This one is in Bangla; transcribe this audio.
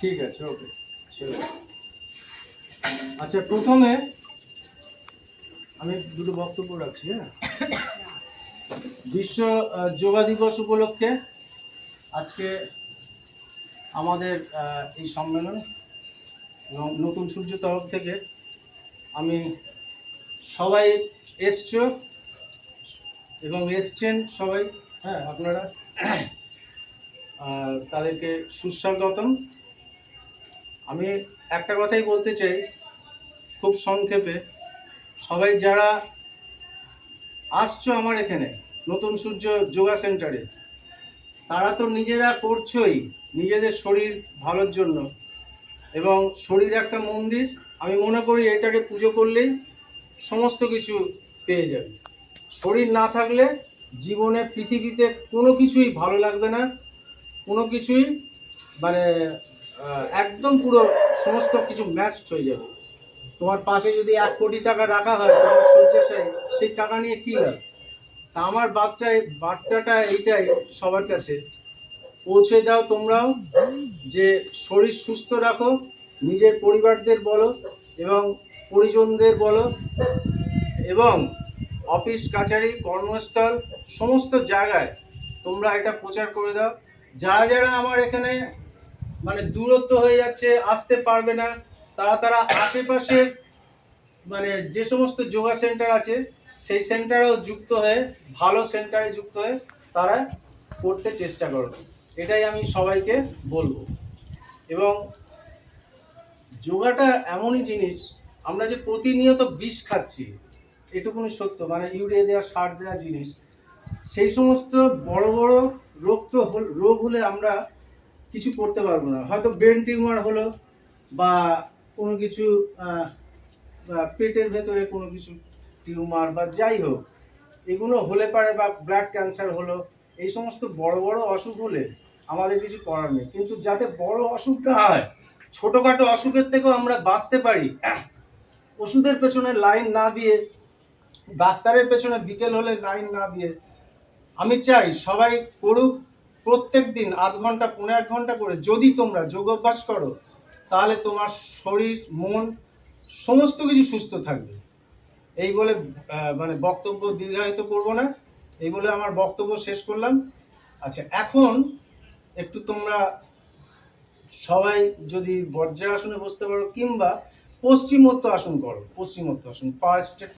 ঠিক আছে, ওকে। আচ্ছা, প্রথমে আমি দুটো বক্তব্য রাখছি। হ্যাঁ, বিশ্ব যোগা দিবস উপলক্ষে আজকে আমাদের এই সম্মেলন এবং নতুন সূর্য তরফ থেকে আমি সবাই এসছো এবং এসছেন সবাই। হ্যাঁ, আপনারা তাদেরকে সুস্বাগতম। আমি একটা কথাই বলতে চাই খুব সংক্ষেপে, সবাই যারা আসছো আমার এখানে নতুন সূর্য যোগা সেন্টারে, তারা তো নিজেরা করছোই নিজেদের শরীর ভালোর জন্য, এবং শরীর একটা মন্দির। আমি মনে করি এটাকে পুজো করলেই সমস্ত কিছু পেয়ে যাবে। শরীর না থাকলে জীবনে পৃথিবীতে কোনো কিছুই ভালো লাগবে না, কোনো কিছুই মানে একদম পুরো সমস্ত কিছু ম্যাচড হয়ে যাবে। তোমার পাশে যদি 1 কোটি টাকা রাখা হয় তোমার শয্যাশায়ী, সেই টাকা নিয়ে কী লাভ? তা আমার বার্তাটা এইটাই সবার কাছে পৌঁছে দাও তোমরাও, যে শরীর সুস্থ রাখো, নিজের পরিবারদের বলো এবং পরিজনদের বলো, এবং অফিস কাছারি কর্মস্থল সমস্ত জায়গায় তোমরা এটা প্রচার করে দাও। যারা যারা আমার এখানে মানে দূরত্ব হয়ে যাচ্ছে, আসতে পারবে না, তারা আশেপাশে মানে যে সমস্ত যোগা সেন্টার আছে সেই সেন্টারেও যুক্ত হয়ে, ভালো সেন্টারে যুক্ত হয়ে তারা করতে চেষ্টা করো। এটাই আমি সবাইকে বলবো। এবং যোগাটা এমনই জিনিস, আমরা যে প্রতিনিয়ত বিষ খাচ্ছি এটুকুনি সত্য, মানে ইউরিয়া দেওয়া সার দেওয়া জিনিস, সেই সমস্ত বড় বড় রোগ হলে আমরা কিছু করতে পারবো না। হয়তো ব্রেন টিউমার হলো, বা কোনো কিছু পেটের ভেতরে কোনো কিছু টিউমার বা যাই হোক, এগুলো হলে পারে, বা ব্লাড ক্যান্সার হলো, এই সমস্ত বড় বড় অসুখ হলে আমাদের কিছু করার নেই। কিন্তু যাতে বড় অসুখটা হয়, ছোটোখাটো অসুখের থেকেও আমরা বাঁচতে পারি, ওষুধের পেছনে লাইন না দিয়ে, ডাক্তারের পেছনে বিকেল হলে লাইন না দিয়ে, আমি চাই সবাই করুক প্রত্যেক দিন আধ ঘন্টা 1.5 ঘন্টা করে। যদি তোমরা যোগ অভ্যাস করো তাহলে তোমার শরীর মন সমস্ত কিছু সুস্থ থাকবে। এই বলে মানে বক্তব্য দীর্ঘায়িত করব না, এই বলে আমার বক্তব্য শেষ করলাম। আচ্ছা, এখন একটু তোমরা সবাই যদি বজ্রাসনে বসতে পারো, কিংবা পশ্চিমোত্ত আসন করো। পশ্চিমোত্ত আসন, পা স্ট্রেট